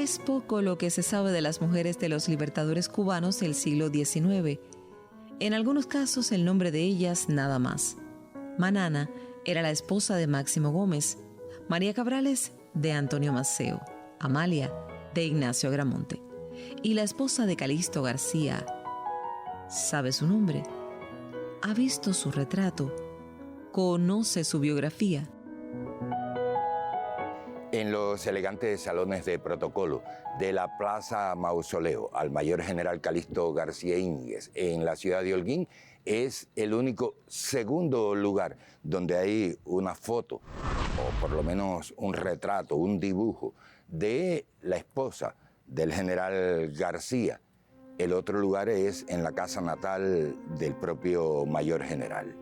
Es poco lo que se sabe de las mujeres de los libertadores cubanos del siglo XIX. En algunos casos el nombre de ellas nada más. Manana era la esposa de Máximo Gómez, María Cabrales de Antonio Maceo, Amalia de Ignacio Agramonte y la esposa de Calixto García. ¿Sabe su nombre? ¿Ha visto su retrato? ¿Conoce su biografía? En los elegantes salones de protocolo de la Plaza Mausoleo al mayor general Calixto García Íñiguez en la ciudad de Holguín es el único segundo lugar donde hay una foto o por lo menos un retrato, un dibujo de la esposa del general García. El otro lugar es en la casa natal del propio mayor general.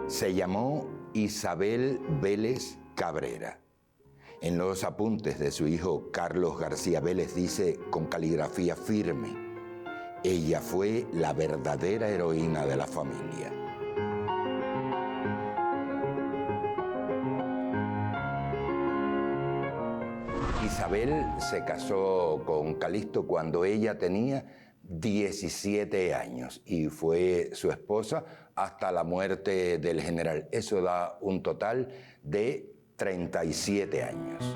Se llamó Isabel Vélez Cabrera. En los apuntes de su hijo Carlos García Vélez dice con caligrafía firme: ella fue la verdadera heroína de la familia. Isabel se casó con Calixto cuando ella tenía 17 años y fue su esposa hasta la muerte del general. Eso da un total de 37 años.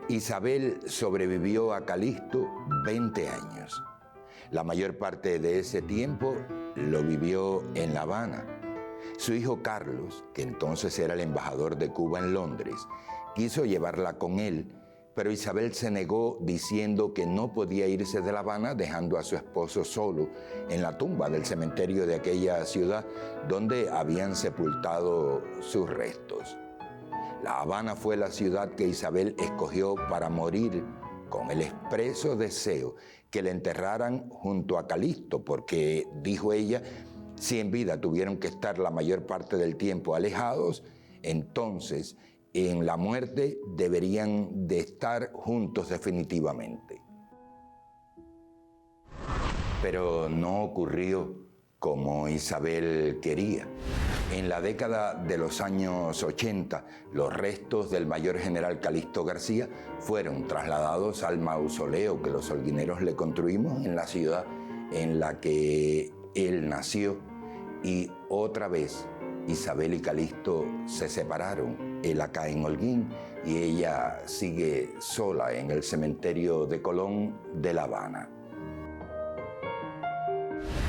Isabel sobrevivió a Calixto 20 años. La mayor parte de ese tiempo lo vivió en La Habana. Su hijo Carlos, que entonces era el embajador de Cuba en Londres, quiso llevarla con él, pero Isabel se negó diciendo que no podía irse de La Habana dejando a su esposo solo en la tumba del cementerio de aquella ciudad donde habían sepultado sus restos. La Habana fue la ciudad que Isabel escogió para morir con el expreso deseo que le enterraran junto a Calixto, porque, dijo ella, si en vida tuvieron que estar la mayor parte del tiempo alejados, entonces en la muerte deberían de estar juntos definitivamente. Pero no ocurrió como Isabel quería. En la década de los años 80, los restos del mayor general Calixto García fueron trasladados al mausoleo que los holguineros le construimos en la ciudad en la que él nació. Y otra vez Isabel y Calixto se separaron, él acá en Holguín y ella sigue sola en el cementerio de Colón de La Habana.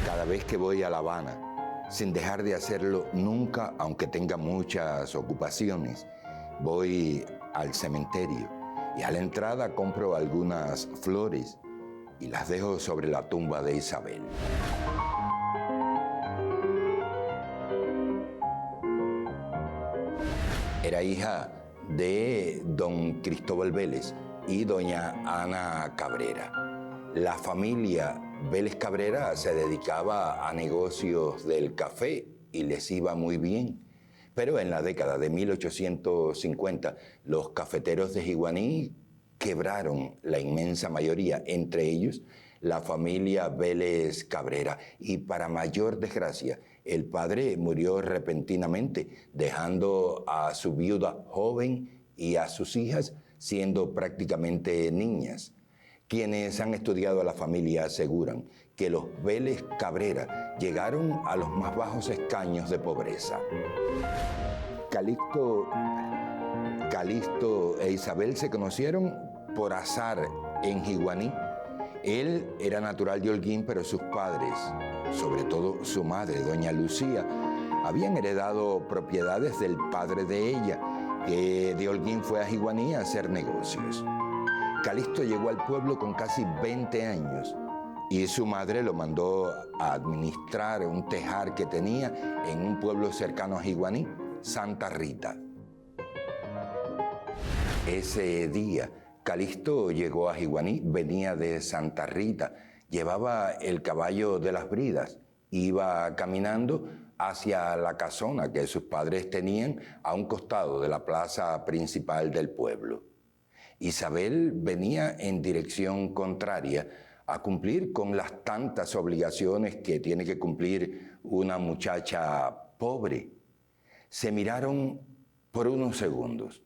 Cada vez que voy a La Habana, sin dejar de hacerlo nunca, aunque tenga muchas ocupaciones, voy al cementerio y a la entrada compro algunas flores y las dejo sobre la tumba de Isabel. Era hija de don Cristóbal Vélez y doña Ana Cabrera. La familia Vélez Cabrera se dedicaba a negocios del café y les iba muy bien. Pero en la década de 1850, los cafeteros de Jiguaní quebraron la inmensa mayoría, entre ellos la familia Vélez Cabrera. Y para mayor desgracia, el padre murió repentinamente, dejando a su viuda joven y a sus hijas siendo prácticamente niñas. Quienes han estudiado a la familia aseguran que los Vélez Cabrera llegaron a los más bajos escaños de pobreza. Calixto e Isabel se conocieron por azar en Jiguaní. Él era natural de Holguín, pero sus padres, sobre todo su madre, doña Lucía, habían heredado propiedades del padre de ella, que de Holguín fue a Jiguaní a hacer negocios. Calixto llegó al pueblo con casi 20 años, y su madre lo mandó a administrar un tejar que tenía en un pueblo cercano a Jiguaní, Santa Rita. Ese día, Calixto llegó a Jiguaní, venía de Santa Rita, llevaba el caballo de las bridas, iba caminando hacia la casona que sus padres tenían a un costado de la plaza principal del pueblo. Isabel venía en dirección contraria a cumplir con las tantas obligaciones que tiene que cumplir una muchacha pobre. Se miraron por unos segundos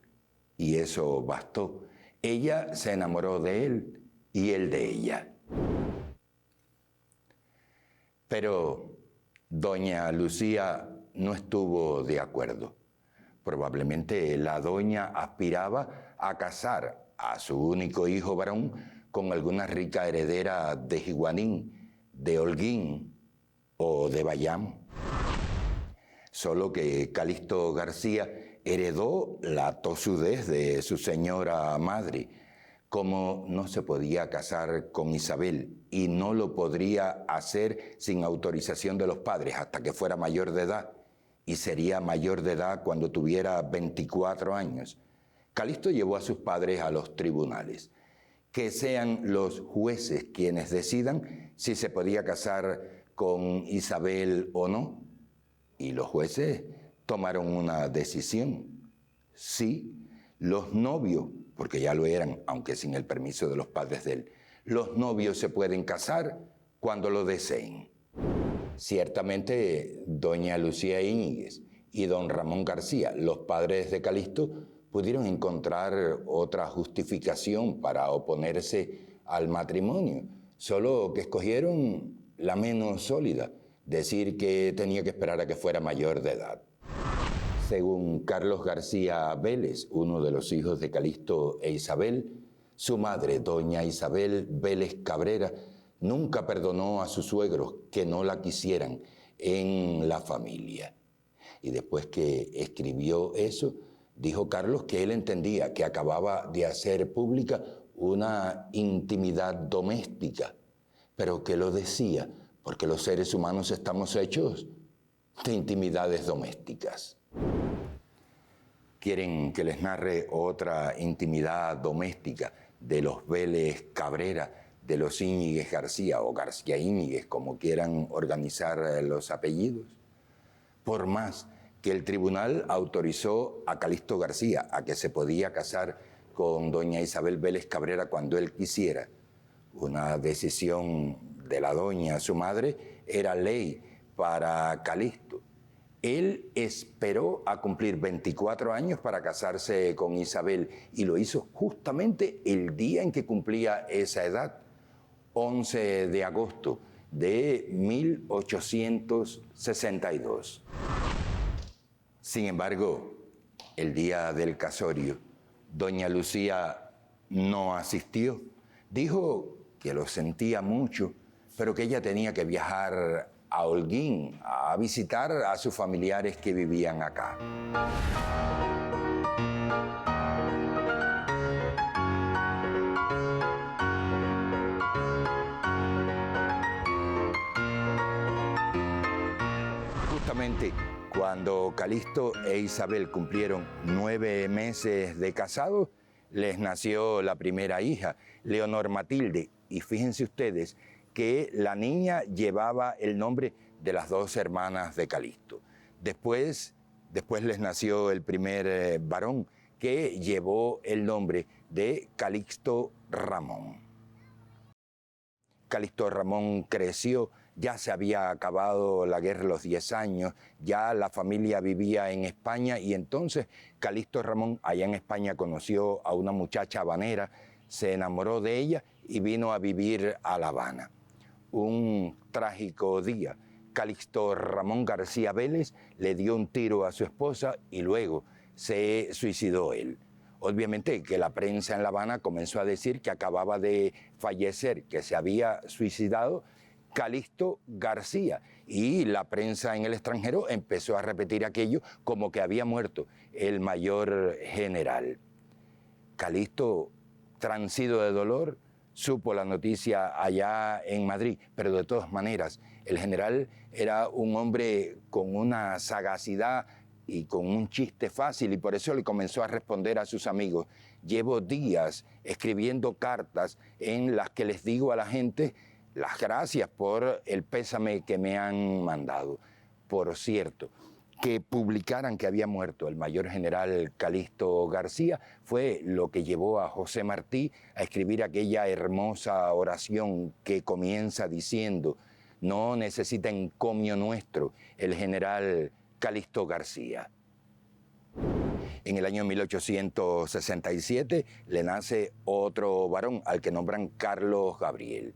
y eso bastó. Ella se enamoró de él y él de ella. Pero doña Lucía no estuvo de acuerdo. Probablemente la doña aspiraba a casar a su único hijo varón con alguna rica heredera de Jiguanín, de Holguín o de Bayamo. Solo que Calixto García heredó la tosudez de su señora madre. Como no se podía casar con Isabel y no lo podría hacer sin autorización de los padres hasta que fuera mayor de edad, y sería mayor de edad cuando tuviera 24 años, Calixto llevó a sus padres a los tribunales. Que sean los jueces quienes decidan si se podía casar con Isabel o no. Y los jueces tomaron una decisión. Sí, los novios, porque ya lo eran, aunque sin el permiso de los padres de él, los novios se pueden casar cuando lo deseen. Ciertamente, doña Lucía Íñiguez y don Ramón García, los padres de Calixto, pudieron encontrar otra justificación para oponerse al matrimonio, solo que escogieron la menos sólida, decir que tenía que esperar a que fuera mayor de edad. Según Carlos García Vélez, uno de los hijos de Calixto e Isabel, su madre, doña Isabel Vélez Cabrera, nunca perdonó a sus suegros que no la quisieran en la familia. Y después que escribió eso, dijo Carlos que él entendía que acababa de hacer pública una intimidad doméstica, pero que lo decía porque los seres humanos estamos hechos de intimidades domésticas. ¿Quieren que les narre otra intimidad doméstica de los Vélez Cabrera, de los Íñiguez García o García Íñiguez, como quieran organizar los apellidos? Por más que el tribunal autorizó a Calixto García a que se podía casar con doña Isabel Vélez Cabrera cuando él quisiera, una decisión de la doña, su madre, era ley para Calixto. Él esperó a cumplir 24 años para casarse con Isabel y lo hizo justamente el día en que cumplía esa edad, 11 de agosto de 1862. Sin embargo, el día del casorio, doña Lucía no asistió. Dijo que lo sentía mucho, pero que ella tenía que viajar a Holguín a visitar a sus familiares que vivían acá. Justamente cuando Calixto e Isabel cumplieron 9 meses de casados, les nació la primera hija, Leonor Matilde. Y fíjense ustedes que la niña llevaba el nombre de las dos hermanas de Calixto. Después les nació el primer varón, que llevó el nombre de Calixto Ramón. Calixto Ramón creció, ya se había acabado la guerra a los 10 años, ya la familia vivía en España y entonces Calixto Ramón allá en España conoció a una muchacha habanera, se enamoró de ella y vino a vivir a La Habana. Un trágico día, Calixto Ramón García Vélez le dio un tiro a su esposa y luego se suicidó él. Obviamente que la prensa en La Habana comenzó a decir que acababa de fallecer, que se había suicidado Calixto García, y la prensa en el extranjero empezó a repetir aquello como que había muerto el mayor general. Calixto, transido de dolor, supo la noticia allá en Madrid, pero de todas maneras, el general era un hombre con una sagacidad y con un chiste fácil, y por eso le comenzó a responder a sus amigos. Llevo días escribiendo cartas en las que les digo a la gente las gracias por el pésame que me han mandado. Por cierto, que publicaran que había muerto el mayor general Calixto García fue lo que llevó a José Martí a escribir aquella hermosa oración que comienza diciendo: no necesita encomio nuestro el general Calixto García. En el año 1867 le nace otro varón al que nombran Carlos Gabriel.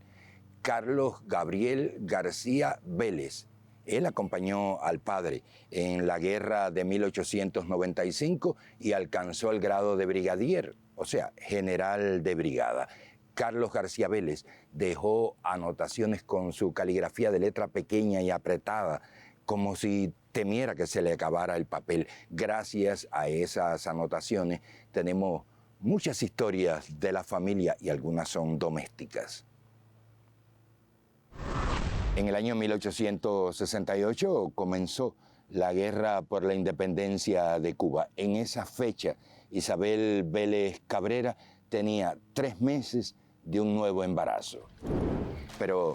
Carlos Gabriel García Vélez. Él acompañó al padre en la guerra de 1895 y alcanzó el grado de brigadier, o sea, general de brigada. Carlos García Vélez dejó anotaciones con su caligrafía de letra pequeña y apretada, como si temiera que se le acabara el papel. Gracias a esas anotaciones tenemos muchas historias de la familia y algunas son domésticas. En el año 1868 comenzó la guerra por la independencia de Cuba. En esa fecha, Isabel Vélez Cabrera tenía 3 meses de un nuevo embarazo. Pero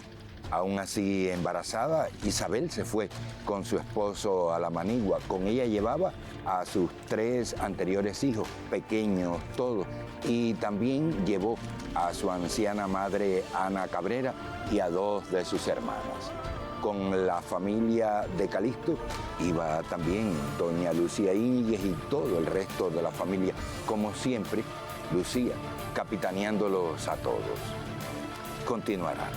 aún así embarazada, Isabel se fue con su esposo a la manigua. Con ella llevaba a sus 3 anteriores hijos, pequeños todos, y también llevó a su anciana madre Ana Cabrera y a 2 de sus hermanas. Con la familia de Calixto iba también doña Lucía Íñiguez y todo el resto de la familia, como siempre, Lucía capitaneándolos a todos. Continuará.